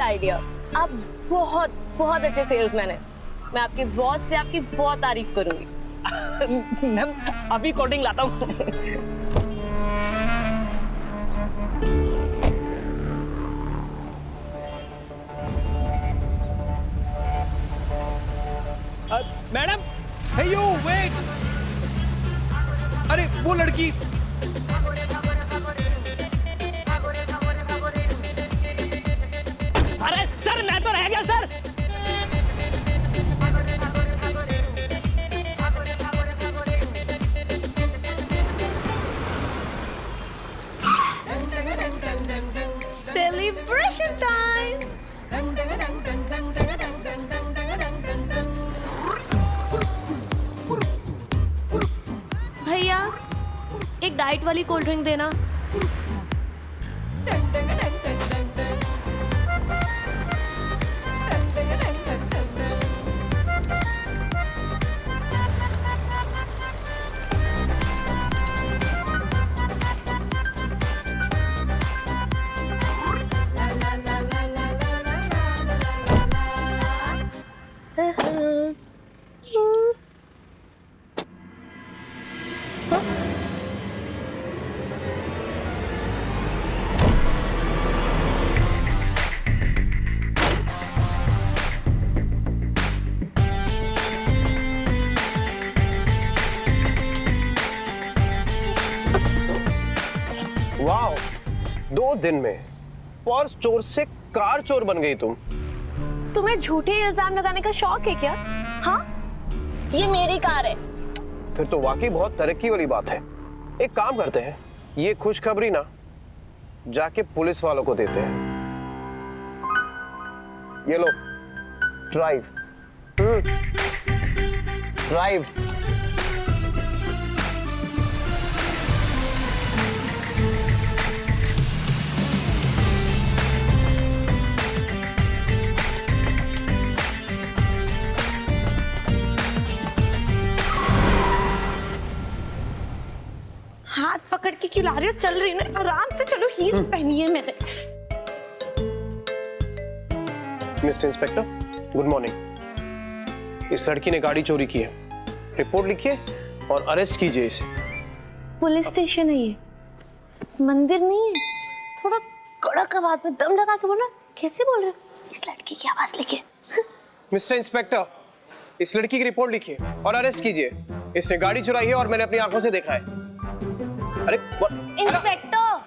Idea. आप बहुत बहुत अच्छे सेल्समैन हैं। मैं आपके बॉस से आपकी बहुत तारीफ करूंगी। मैम अभी कोल्ड लाता हूँ। मैडम। Hey you, wait! अरे वो लड़की। अरे सर मैं तो रह गया सर। Celebration time. भैया एक डाइट वाली कोल्ड ड्रिंक देना। वाह, 2 दिन में पर्स चोर से कार चोर बन गई तुम। तुम्हें झूठे इल्जाम लगाने का शौक है क्या? हाँ, ये मेरी कार है। फिर तो वाकई बहुत तरक्की वाली बात है। एक काम करते हैं, ये खुशखबरी ना जाके पुलिस वालों को देते हैं। ये लो, ड्राइव। ड्राइव। हाथ पकड़ के क्यों ला रही हो? चल रही ना, आराम से चलो। हील्स पहनी है मैंने। Mister inspector, good morning. इस लड़की ने गाड़ी चोरी की है, रिपोर्ट लिखिए और अरेस्ट कीजिए इसे। पुलिस स्टेशन है ये, मंदिर नहीं है। थोड़ा कड़क आवाज में दम लगा के बोलो। कैसे बोल रहे हो? इस लड़की की आवाज लिखिए। मिस्टर इंस्पेक्टर, इस लड़की की रिपोर्ट लिखिए और अरेस्ट कीजिए। इसने गाड़ी चुराई है और मैंने अपनी आंखों से देखा है। अरे इंस्पेक्टर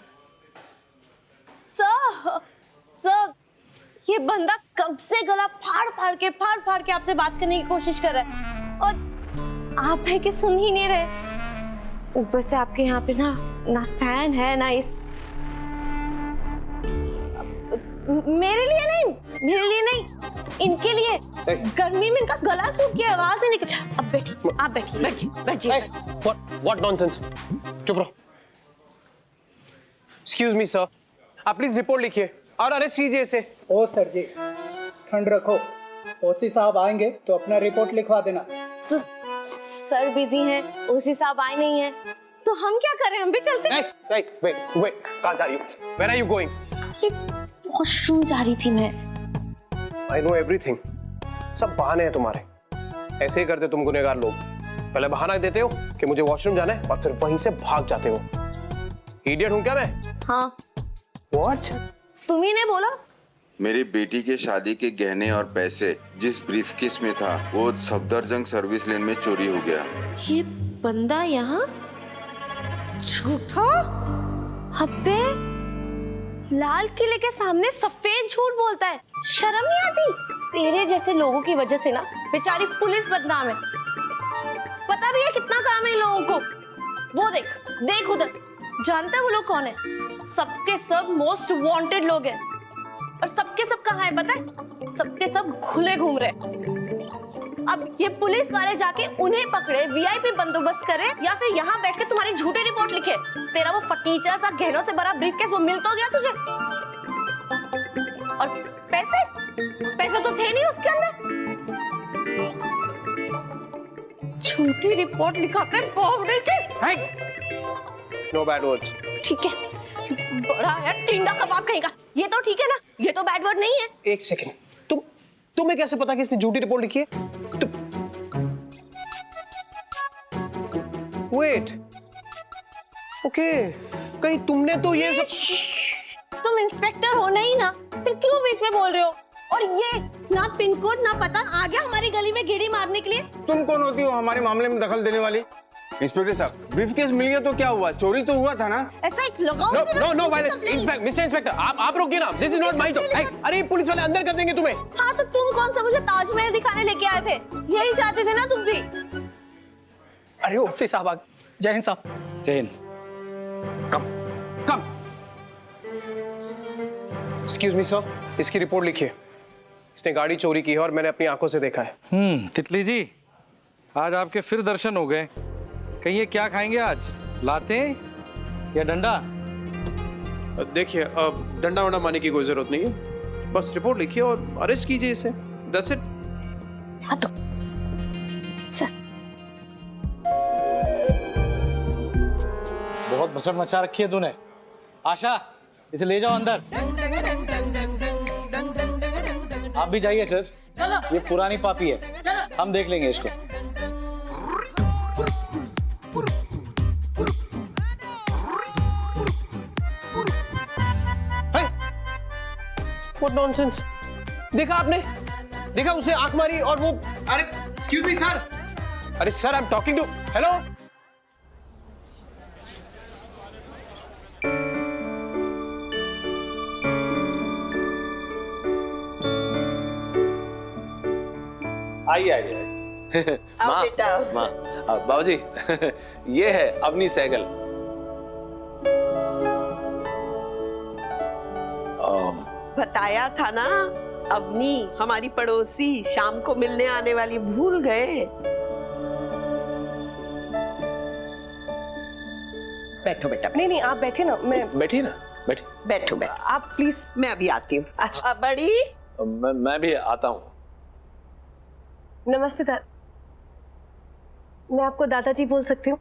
सर, ये बंदा कब से गला फाड़ फाड़ के आपसे बात करने की कोशिश कर रहा है और आप है कि सुन ही नहीं रहे। ऊपर से आपके यहाँ पे ना फैन है ना इस। मेरे लिए नहीं, इनके लिए। गर्मी में इनका गला सूख गया, आवाज नहीं निकल। अब आप बैठिए। What nonsense? चुप रहो। Excuse me sir, आप प्लीज रिपोर्ट लिखिए और अरेस्ट कीजिए इसे। ओ सर जी, ठंड रखो। ओसी साहब आएंगे तो अपना रिपोर्ट लिखवा देना। तो सर बिजी हैं, ओसी साहब आए नहीं हैं, तो हम क्या करें? हम भी चलते हैं। Wait, कहाँ जा रही हो? Where are you going? Washroom जा रही थी मैं। I know everything. सब बहाने हैं तुम्हारे। ऐसे ही करते तुम गुनहगार लोग। पहले बहाना देते हो कि मुझे वॉशरूम जाना है और फिर वहीं से भाग जाते हो। इडियट हूँ क्या मैं? हाँ। What? तुम ही ने बोला। मेरी बेटी के शादी के गहने और पैसे जिस ब्रीफकेस में था वो सफदरजंग सर्विस लेन में चोरी हो गया। ये बंदा यहाँ झूठा? अबे, लाल किले के सामने सफेद झूठ बोलता है। शर्म नहीं आती? तेरे जैसे लोगों की वजह से ना बेचारी पुलिस बदनाम है। पता भी है कितना काम है इन लोगों को। वो देख उधर, जानता है वो लोग कौन है? सबके सब मोस्ट वांटेड लोग हैं। और सबके सब कहाँ है पता है? सबके सब खुले घूम रहे। अब ये पुलिस वाले जाके उन्हें पकड़े, वीआईपी बंदोबस्त करे या फिर यहाँ बैठ के तुम्हारी झूठी रिपोर्ट लिखे। तेरा वो फटीचर सा गहनों से भरा ब्रीफकेस वो मिल तो गया तुझे? और पैसे तो थे नहीं उसके अंदर। झूठी रिपोर्ट लिखाते बावड़े के। No bad words. ठीक है, बड़ा है टिंडा कबाब कहेगा। ये तो ठीक है ना, ये तो बैड वर्ड नहीं है। एक सेकंड, तुम्हें कैसे पता कि इसने झूठी रिपोर्ट लिखी है? वेट, ओके, कहीं तुमने तो ये सब... तुम इंस्पेक्टर हो नहीं ना, फिर क्यों बीच में बोल रहे हो? और ये ना पिन कोड ना पता, आ गया हमारी गली में गेड़ी मारने के लिए। तुम कौन होती हो हमारे मामले में दखल देने वाली? इंस्पेक्टर साहब, ब्रीफकेस मिल गया तो क्या हुआ? चोरी तो हुआ था ना? ऐसा एक लगाओ। नो वायलेंस, मिस्टर इंस्पेक्टर, आप रोकिए ना, this is not my talk. अरे पुलिस वाले अंदर कर देंगे तुम्हें। हाँ तो तुम कौन सा मुझे ताजमहल दिखाने लेके आए थे? यही चाहते थे ना तुम भी? अरे ओसी साहब, जय हिंद साहब। जय हिंद। कम एक्सक्यूज मी सर, इसकी रिपोर्ट लिखिए। इसने गाड़ी चोरी की है और मैंने अपनी आंखों से देखा है। तितली जी, आज आपके फिर दर्शन हो गए। कहिए क्या खाएंगे आज, लाते या डंडा? देखिए, डंडा वंडा मारने की कोई जरूरत नहीं है, बस रिपोर्ट लिखिए और अरेस्ट कीजिए इसे, दैट्स इट। हटो। बहुत भसड़ मचा रखी है तूने। आशा, इसे ले जाओ अंदर। आप भी जाइए सर। चलो। ये पुरानी पापी है, चलो। हम देख लेंगे इसको। What nonsense? देखा आपने? देखा उसे आंख मारी और वो... अरे एक्सक्यूज मी सर, अरे sir I am talking to... hello, आइए। माँ, बाबूजी, ये है अपनी साइकिल। बताया था ना, अवनी हमारी पड़ोसी शाम को मिलने आने वाली, भूल गए? बैठो बेटा। नहीं आप बैठे ना, मैं बैठी ना, बैठी। बैठो बैठो, आप प्लीज। मैं अभी आती हूँ। अच्छा। बड़ी, मैं भी आता हूँ। नमस्ते मैं आपको दादाजी बोल सकती हूँ?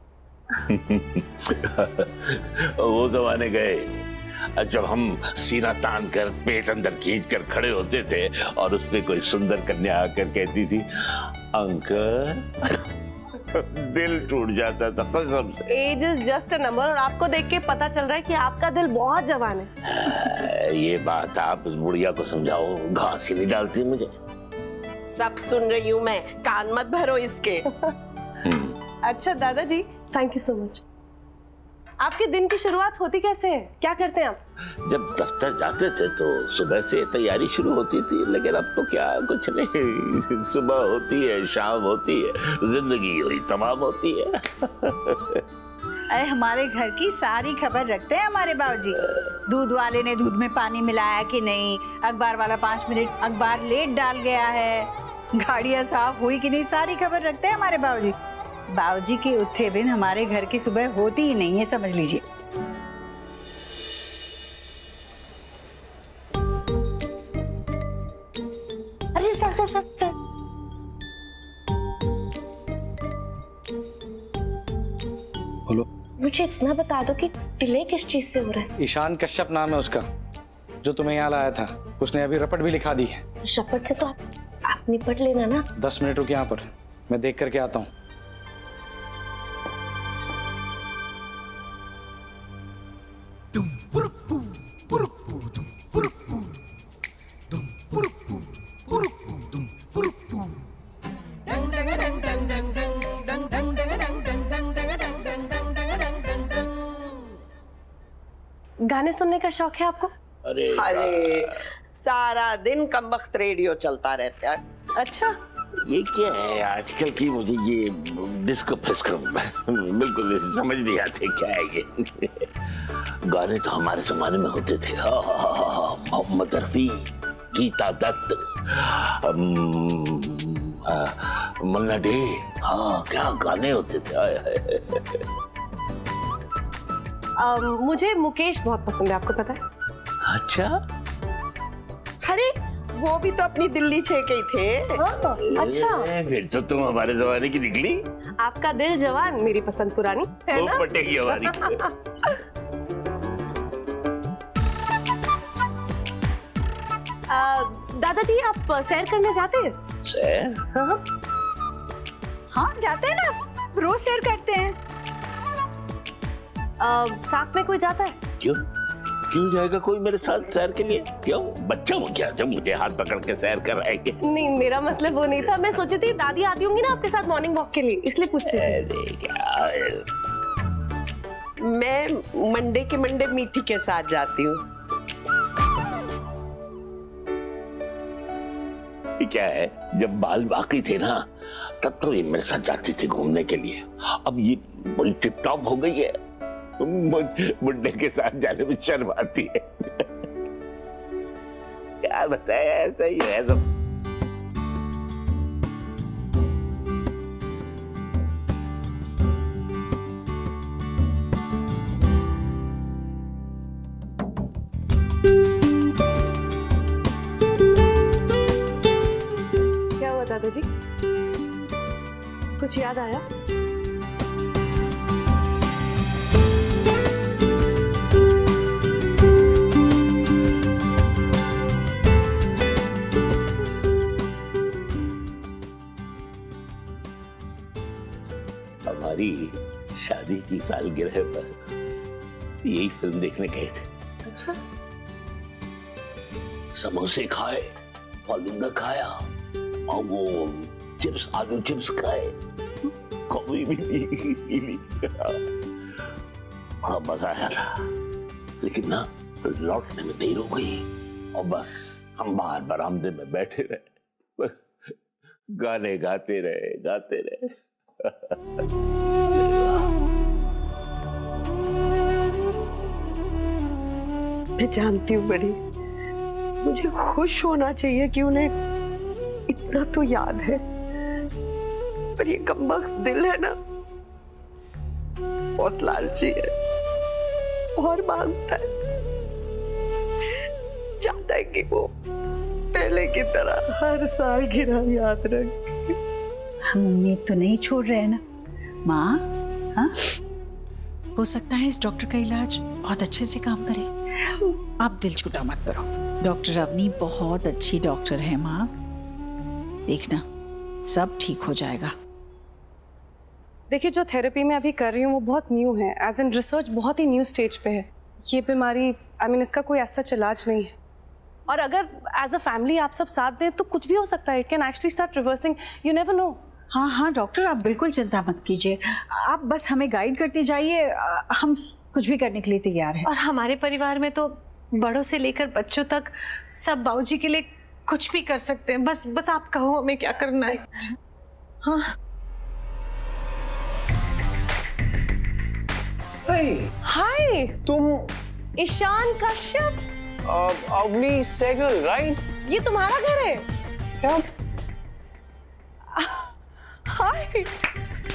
वो जमाने गए जब हम सीना तान कर पेट अंदर खींच कर खड़े होते थे और उसमें कोई सुंदर कन्या आकर कहती थी अंकल, दिल टूट जाता था कसम से। Age is just a number, और आपको देख के पता चल रहा है कि आपका दिल बहुत जवान है। ये बात आप उस बुढ़िया को समझाओ, घास ही नहीं डालती मुझे। सब सुन रही हूँ मैं, कान मत भरो इसके। अच्छा दादाजी, थैंक यू सो मच। आपके दिन की शुरुआत होती कैसे है, क्या करते हैं आप? जब दफ्तर जाते थे तो सुबह से तैयारी शुरू होती थी, लेकिन अब तो क्या कुछ नहीं, सुबह होती है, शाम होती है, जिंदगी हुई तमाम होती है। अरे हमारे घर की सारी खबर रखते हैं हमारे बाबूजी। दूध वाले ने दूध में पानी मिलाया कि नहीं, अखबार वाला 5 मिनट अखबार लेट डाल गया है, गाड़ियाँ साफ हुई कि नहीं, सारी खबर रखते हैं हमारे बाबूजी। बाबूजी के उठे बिन हमारे घर की सुबह होती ही नहीं है, समझ लीजिए। अरे सर बोलो। मुझे इतना बता दो कि डिले किस चीज से हो रहा है? ईशान कश्यप नाम है उसका, जो तुम्हें यहाँ लाया था। उसने अभी रपट भी लिखा दी है। शपथ से तो आप निपट लेना ना। 10 मिनट रुक यहाँ पर, मैं देख करके आता हूँ। गाने सुनने का शौक है आपको? अरे सारा दिन कमबख्त रेडियो चलता रहता है। अच्छा, ये क्या है आजकल की, मुझे ये डिस्को फिस्को बिल्कुल ऐसे समझ नहीं आते क्या है ये। गाने तो हमारे जमाने में होते थे, मोहम्मद रफी, गीता दत्त, मन्ना डे, हाँ क्या गाने होते थे। मुझे मुकेश बहुत पसंद है, आपको पता है? अच्छा, अरे वो भी तो अपनी दिल्ली छेके ही थे। अच्छा, फिर तो तुम हमारे जमाने की निकली। आपका दिल जवान, मेरी पसंद पुरानी, है वो ना? पटेगी हमारी। दादाजी आप सैर करने जाते हैं? सैर? हाँ जाते हैं ना, रोज सैर करते हैं। साथ में कोई जाता है? क्यों क्यों जाएगा कोई मेरे साथ सैर के लिए? क्यों बच्चा हूँ क्या जब मुझे हाथ पकड़ के सैर कराएंगे? नहीं, मेरा मतलब वो नहीं था। मैं सोची थी दादी आती होंगी ना आपके साथ मॉर्निंग वॉक के लिए, इसलिए पूछ रही थी। अरे क्या, मैं मंडे के मंडे मीठी के साथ जाती हूँ। क्या है, जब बाल बाकी थे ना तब तो ये मेरे साथ जाती थी घूमने के लिए। अब ये बड़ी टिप टॉप हो गई है, बुड्ढे के साथ जाने में शर्म आती है। क्या बताए, ऐसा ही है सब। क्या हुआ दादाजी, कुछ याद आया? हमारी शादी की सालगिरह पर यही फिल्म देखने गए थे। अच्छा। समोसे खाए, फालूदा खाया और वो चिप्स, आलू चिप्स खाए, कॉफी भी पी ली। बड़ा मजा आया था, लेकिन ना लौटने में देर हो गई और बस हम बाहर बरामदे में बैठे रहे, गाने गाते रहे। मैं जानती हूँ बड़ी, मुझे खुश होना चाहिए कि उन्हें इतना तो याद है, पर ये कमबख्त दिल है ना, बहुत लालची है और मांगता है, चाहता है कि वो पहले की तरह हर साल गिरह याद रखे। हम उम्मीद तो नहीं छोड़ रहे हैं ना माँ? हाँ, हो सकता है इस डॉक्टर का इलाज बहुत अच्छे से काम करे। आप दिल छूटा मत करो, डॉक्टर अवनी बहुत अच्छी डॉक्टर है माँ, देखना सब ठीक हो जाएगा। देखिए, जो थेरेपी मैं अभी कर रही हूँ वो बहुत न्यू है, एज इन रिसर्च बहुत ही न्यू स्टेज पे है। ये बीमारी इसका कोई ऐसा इलाज नहीं है, और अगर एज अ फैमिली आप सब साथ दें तो कुछ भी हो सकता है। It can actually start reversing, you never know. हाँ हाँ डॉक्टर, आप बिल्कुल चिंता मत कीजिए, आप बस हमें गाइड करती जाइए, हम कुछ भी करने के लिए तैयार हैं। और हमारे परिवार में तो बड़ों से लेकर बच्चों तक सब बाबूजी के लिए कुछ भी कर सकते हैं, बस आप कहो हमें क्या करना है। हाँ। हाय, तुम ईशान कश्यप, अवनी सहगल, राइट? ये तुम्हारा घर है क्या? हाय,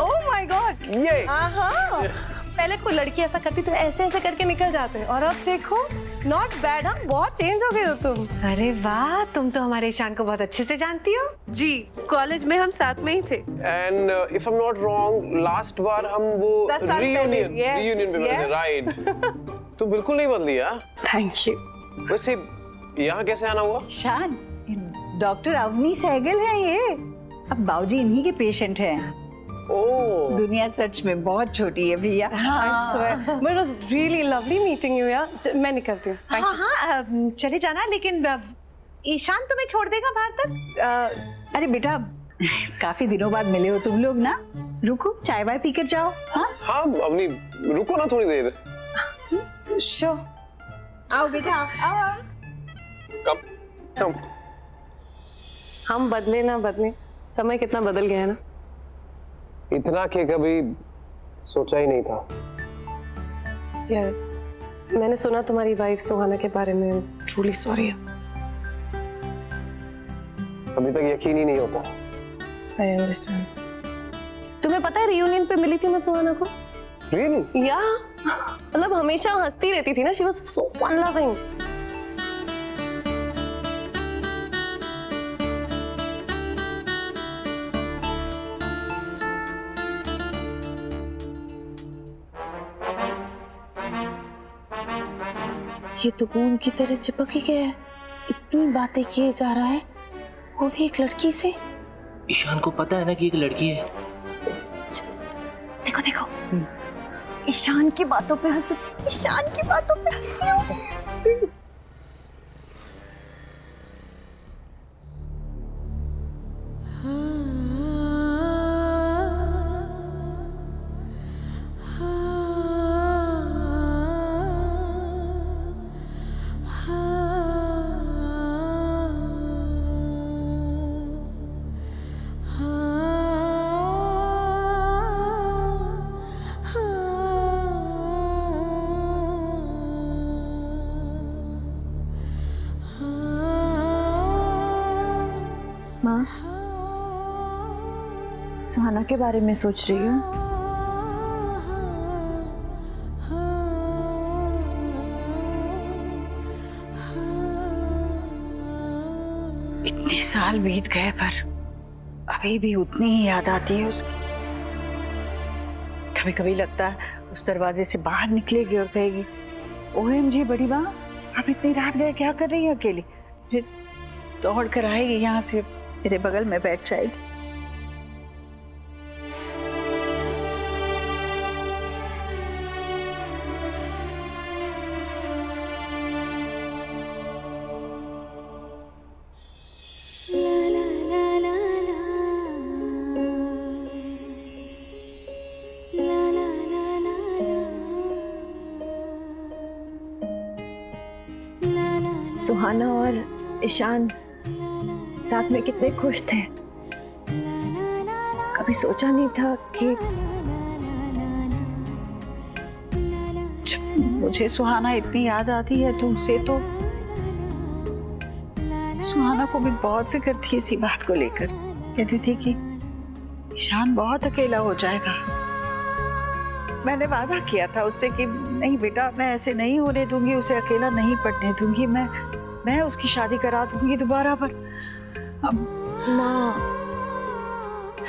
ओह माय गॉड। ये हाँ, पहले कोई लड़की ऐसा करती तो ऐसे ऐसे करके निकल जाते, और अब देखो, नॉट बैड। हाँ, बहुत चेंज हो गए हो तुम। अरे वाह, तुम तो हमारे ईशान को बहुत अच्छे से जानती हो। जी, कॉलेज में हम साथ में ही थे। And if I am not wrong, last बार हम वो 10 साल पहले, रियूनियन पे मिले थे, राइट? तुम बिल्कुल नहीं बदली। यार थैंक यू। वैसे यहाँ कैसे आना हुआ? ईशान, डॉक्टर अवनी सहगल है ये, अब बाबूजी इन्हीं के पेशेंट हैं। ओह, दुनिया सच में बहुत छोटी है भैया। But it was really lovely meeting you, यार। मैं निकलती हूँ। हाँ हाँ, चले जाना, लेकिन ईशान तुम्हें छोड़ देगा बाहर तक? अरे बेटा, काफी दिनों बाद मिले हो तुम लोग ना, रुको चाय वाय पीकर जाओ। हाँ हाँ अवनी, रुको ना थोड़ी देर। Sure. आओ बेटा, आओ। कम। हम बदले ना बदले, समय कितना बदल गया है ना। इतना कि कभी सोचा ही नहीं था। यार, मैंने सुना तुम्हारी वाइफ सुहाना के बारे में, ट्रूली सॉरी। अभी तक यकीन ही नहीं होता। I understand. तुम्हें पता है, रियूनियन पे मिली थी मैं सुहाना को। Really? या मतलब हमेशा हंसती रहती थी ना, she was so fun loving. ये तो गूंद की तरह चिपक ही गया है। इतनी बातें किए जा रहा है, वो भी एक लड़की से। ईशान को पता है ना कि एक लड़की है। देखो देखो, ईशान की बातों पे हंस, ईशान की बातों पे हंस रही हो। माँ, सुहाना के बारे में सोच रही हूँ। इतने साल बीत गए पर अभी भी उतनी ही याद आती है उसकी। कभी कभी लगता है उस दरवाजे से बाहर निकलेगी और कहेगी, OMG बड़ी माँ, आप इतनी रात गए क्या कर रही है अकेली? फिर दौड़ कर आएगी यहाँ से, मेरे बगल में बैठ जाएगी। सुहाना और ईशान साथ में कितने खुश थे। कभी सोचा नहीं था कि जब मुझे सुहाना इतनी याद आती है तुमसे, तो सुहाना को भी बहुत फिक्र थी इसी बात को लेकर। कहती थी कि ईशान बहुत अकेला हो जाएगा। मैंने वादा किया था उससे कि नहीं बेटा, मैं ऐसे नहीं होने दूंगी, उसे अकेला नहीं पड़ने दूंगी, मैं उसकी शादी करा दूंगी दोबारा। पर अब माँ,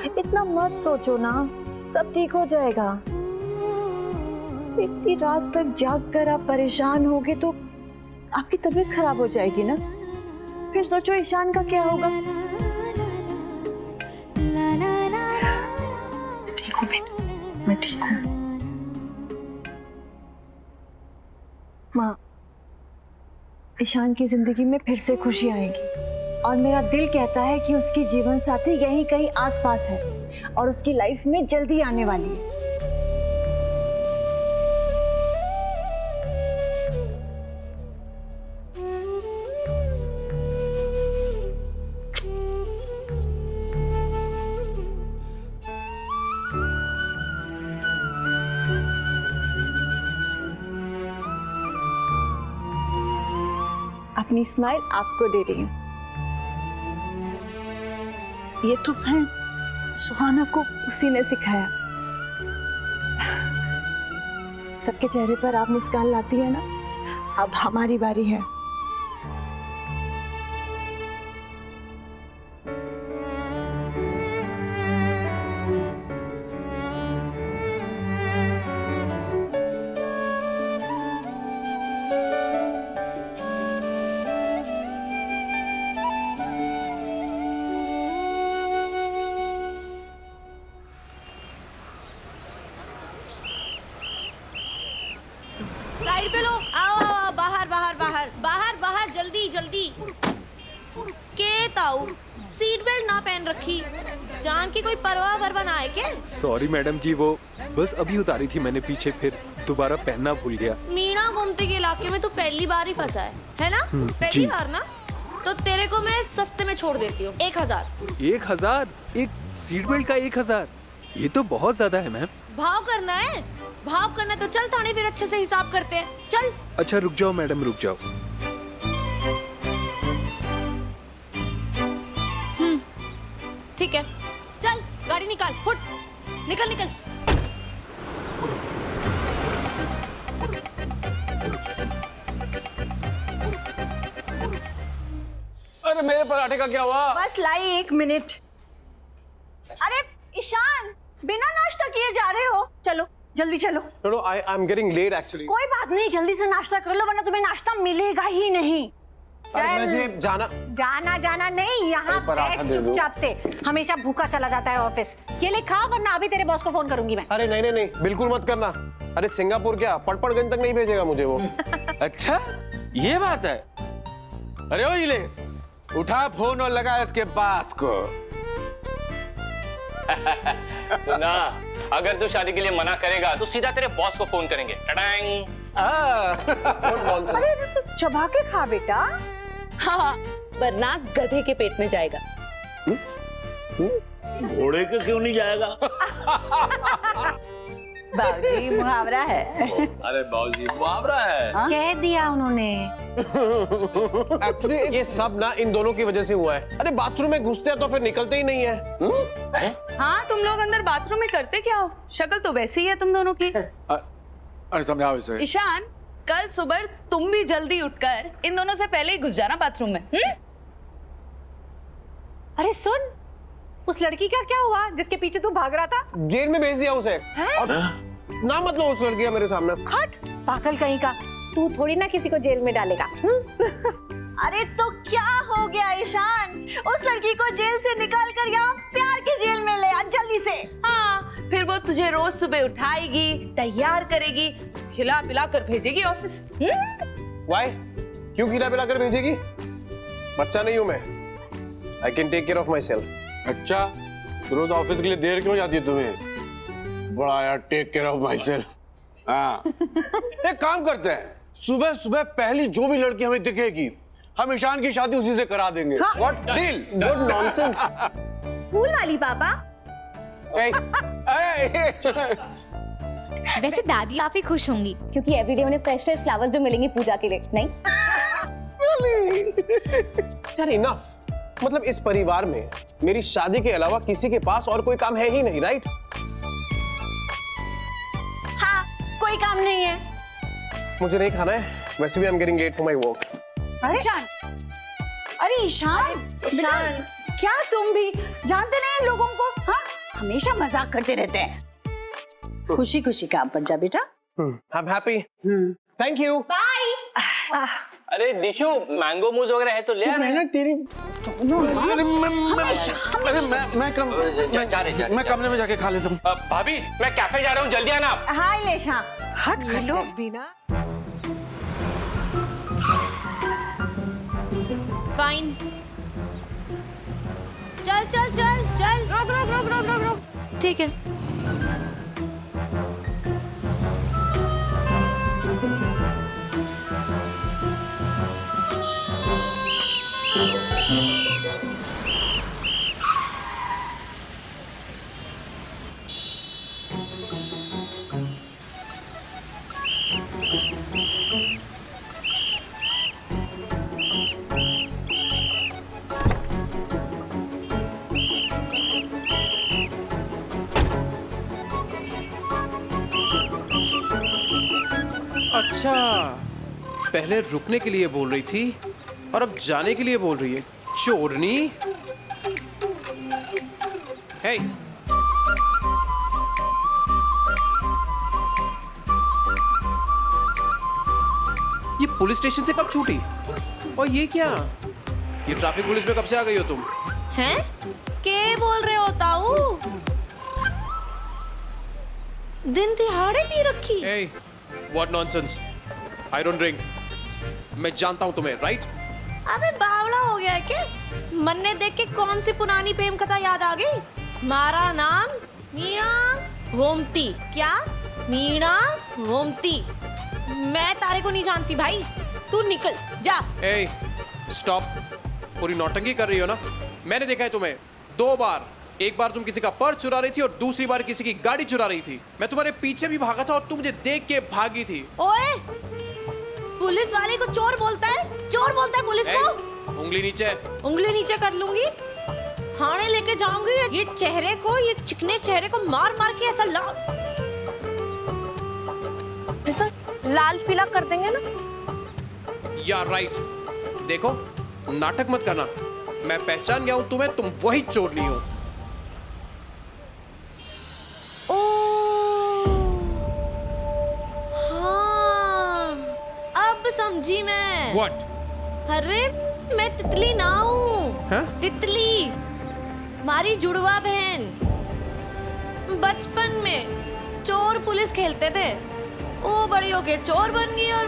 इतना मत सोचो ना, सब ठीक हो जाएगा। इतनी रात तक जाग कर आप परेशान होगे तो आपकी तबीयत खराब हो जाएगी ना। फिर सोचो ईशान का क्या होगा। ठीक हूँ बेटा, मैं ठीक हूँ। माँ, ईशान की जिंदगी में फिर से खुशी आएगी और मेरा दिल कहता है कि उसकी जीवन साथी यहीं कहीं आसपास है और उसकी लाइफ में जल्दी आने वाली है। अपनी स्माइल आपको दे रही हूँ। ये तो मैं सुहाना को उसी ने सिखाया। सबके चेहरे पर आप मुस्कान लाती है ना, अब हमारी बारी है। साइड पे लो, आओ आओ आओ, बाहर बाहर बाहर बाहर बाहर, जल्दी जल्दी। के ताऊ, सीट बेल्ट ना पहन रखी, जान की कोई परवाह वरवा ना है क्या? सॉरी मैडम जी, वो बस अभी उतारी थी मैंने पीछे, फिर दोबारा पहनना भूल गया। मीना घूमते के इलाके में तू पहली बार ही फंसा है ना? पहली बार ना? तो तेरे को मैं सस्ते में छोड़ देती हूँ, 1000। 1000? एक सीट बेल्ट का 1000? ये तो बहुत ज्यादा है मैम। भाव करना है? भाव करना है तो चल थाने, फिर अच्छे से हिसाब करते हैं, चल। अच्छा रुक जाओ मैडम, रुक जाओ। ठीक है, चल गाड़ी निकाल, फुट, निकल निकल। अरे मेरे पराठे का क्या हुआ? बस लाई 1 मिनट। अरे ईशान, बिना नाश्ता किए जा रहे हो? चलो जल्दी चलो। No, I'm getting late actually. कोई बात नहीं, जल्दी से नाश्ता कर लो वरना तुम्हें नाश्ता मिलेगा ही नहीं। मुझे जाना जाना जाना नहीं, यहाँ बैठ चुपचाप से। हमेशा भूखा चला जाता है ऑफिस। ये ले खा, वरना अभी तेरे बॉस को फोन करूंगी मैं। अरे नहीं नहीं नहीं, बिल्कुल मत करना। अरे सिंगापुर क्या, पड़पड़गंज तक नहीं भेजेगा मुझे वो। अच्छा ये बात है। अरे ओ इलेश, उठा फोन और लगा इसके पास को। सुना, अगर तू शादी के लिए मना करेगा तो सीधा तेरे बॉस को फोन करेंगे। टडैंग। अरे चबा के खा बेटा। हाँ, वरना गधे के पेट में जाएगा। घोड़े का क्यों नहीं जाएगा? बाबूजी मुहावरा है। अरे बाबूजी मुहावरा है। कह दिया उन्होंने। एक्चुअली ये सब ना इन दोनों की वजह से हुआ है। अरे बाथरूम में घुसते हैं तो फिर निकलते ही नहीं है। हाँ, तुम लोग अंदर बाथरूम में करते क्या हो? शक्ल तो वैसी ही है तुम दोनों की। अरे समझाओ इसे। ईशान, कल सुबह तुम भी जल्दी उठकर इन दोनों से पहले ही घुस जाना बाथरूम में। अरे सुन, उस लड़की का क्या हुआ जिसके पीछे तू भाग रहा था? जेल में भेज दिया उसे। और ना मतलब उस लड़की का मेरे सामने। हट, पागल कहीं का। तू थोड़ी ना किसी को जेल में डालेगा। अरे तो क्या हो गया ईशान? उस लड़की को जेल से निकाल कर यहाँ प्यार की जेल में ले आ जल्दी से। हाँ, फिर वो तुझे रोज सुबह उठाएगी, तैयार करेगी, खिला पिला कर भेजेगी ऑफिस। Why? क्यों खिला पिला कर भेजेगी? बच्चा नहीं हूँ मैं। I can take care of myself. अच्छा, तो रोज ऑफिस के लिए देर क्यों जाती है तुम्हें? बड़ा यार, take care of myself. हाँ, एक काम करते हैं, सुबह सुबह पहली जो भी लड़की हमें दिखेगी, हम ईशान की शादी उसी से करा देंगे। What deal? What nonsense. फूल वाली पापा। वैसे दादी काफी खुश होंगी क्योंकि एवरीडे उन्हें फ्रेश फ्रेश फ्लावर्स जो मिलेंगे पूजा के लिए। नहीं यार इनफ। मतलब इस परिवार में मेरी शादी के अलावा किसी के पास और कोई काम है ही नहीं, राइट? हाँ, कोई काम नहीं है। मुझे नहीं खाना है, वैसे भी I am getting late for my work. अरे ईशान, अरे ईशान, ईशान, क्या तुम भी जानते नहीं लोगों को? हाँ, हमेशा मजाक करते रहते हैं। खुशी खुशी काम पर जा बेटा। I am happy. Thank you. Bye. अरे निशु, मैंगो मूज वगैरह है तो ले आ। मैं तेरी मैं कमरे में जाके खा लेता हूँ। भाभी, मैं कैफे जा रहा हूँ, जल्दी आना आप। हाँ लेशा, हद कर लो भी ना। फाइन। चल चल चल चल। रोक रोक रोक रोक रोक रोक। ठीक है। अच्छा, पहले रुकने के लिए बोल रही थी और अब जाने के लिए बोल रही है। चोरनी। हे, ये पुलिस स्टेशन से कब छूटी? और ये क्या? ये ट्रैफिक पुलिस में कब से आ गई हो तुम? हैं? क्या बोल रहे हो ताऊ? दिन दिहाड़े पी रखी? Hey, what nonsense? I don't drink. मैं जानता हूँ तुम्हें, right? अबे बावला हो गया है क्या? मन्ने देख के कौन सी पुरानी प्रेम कथा याद आ गई? मारा नाम मीणा गोमती। क्या? मीणा गोमती। मैं तारे को नहीं जानती भाई। तू निकल जा। Hey, stop. पूरी नौटंकी कर रही हो ना? मैंने देखा है तुम्हें 2 बार। एक बार तुम किसी का पर्स चुरा रही थी और दूसरी बार किसी की गाड़ी चुरा रही थी। मैं तुम्हारे पीछे भी भागा था और तुम मुझे देख के भागी थी। ओए, पुलिस वाले को चोर बोलता है? चोर बोलता है पुलिस को? उंगली नीचे। उंगली नीचे कर लूंगी। थाने लेके जाऊंगी ये चेहरे को, ये चिकने चेहरे को मार मार के ऐसा लाल पीला कर देंगे ना। यार राइट। देखो, नाटक मत करना। मैं पहचान गया हूं तुम्हें, तुम वही चोरनी हो। हाँ, अब समझी मैं। What? अरे मैं तितली ना हूँ। हाँ? तितली, हमारी जुड़वा बहन। बचपन में चोर पुलिस खेलते थे, वो बड़ी होके चोर बन गई और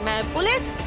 मैं पुलिस।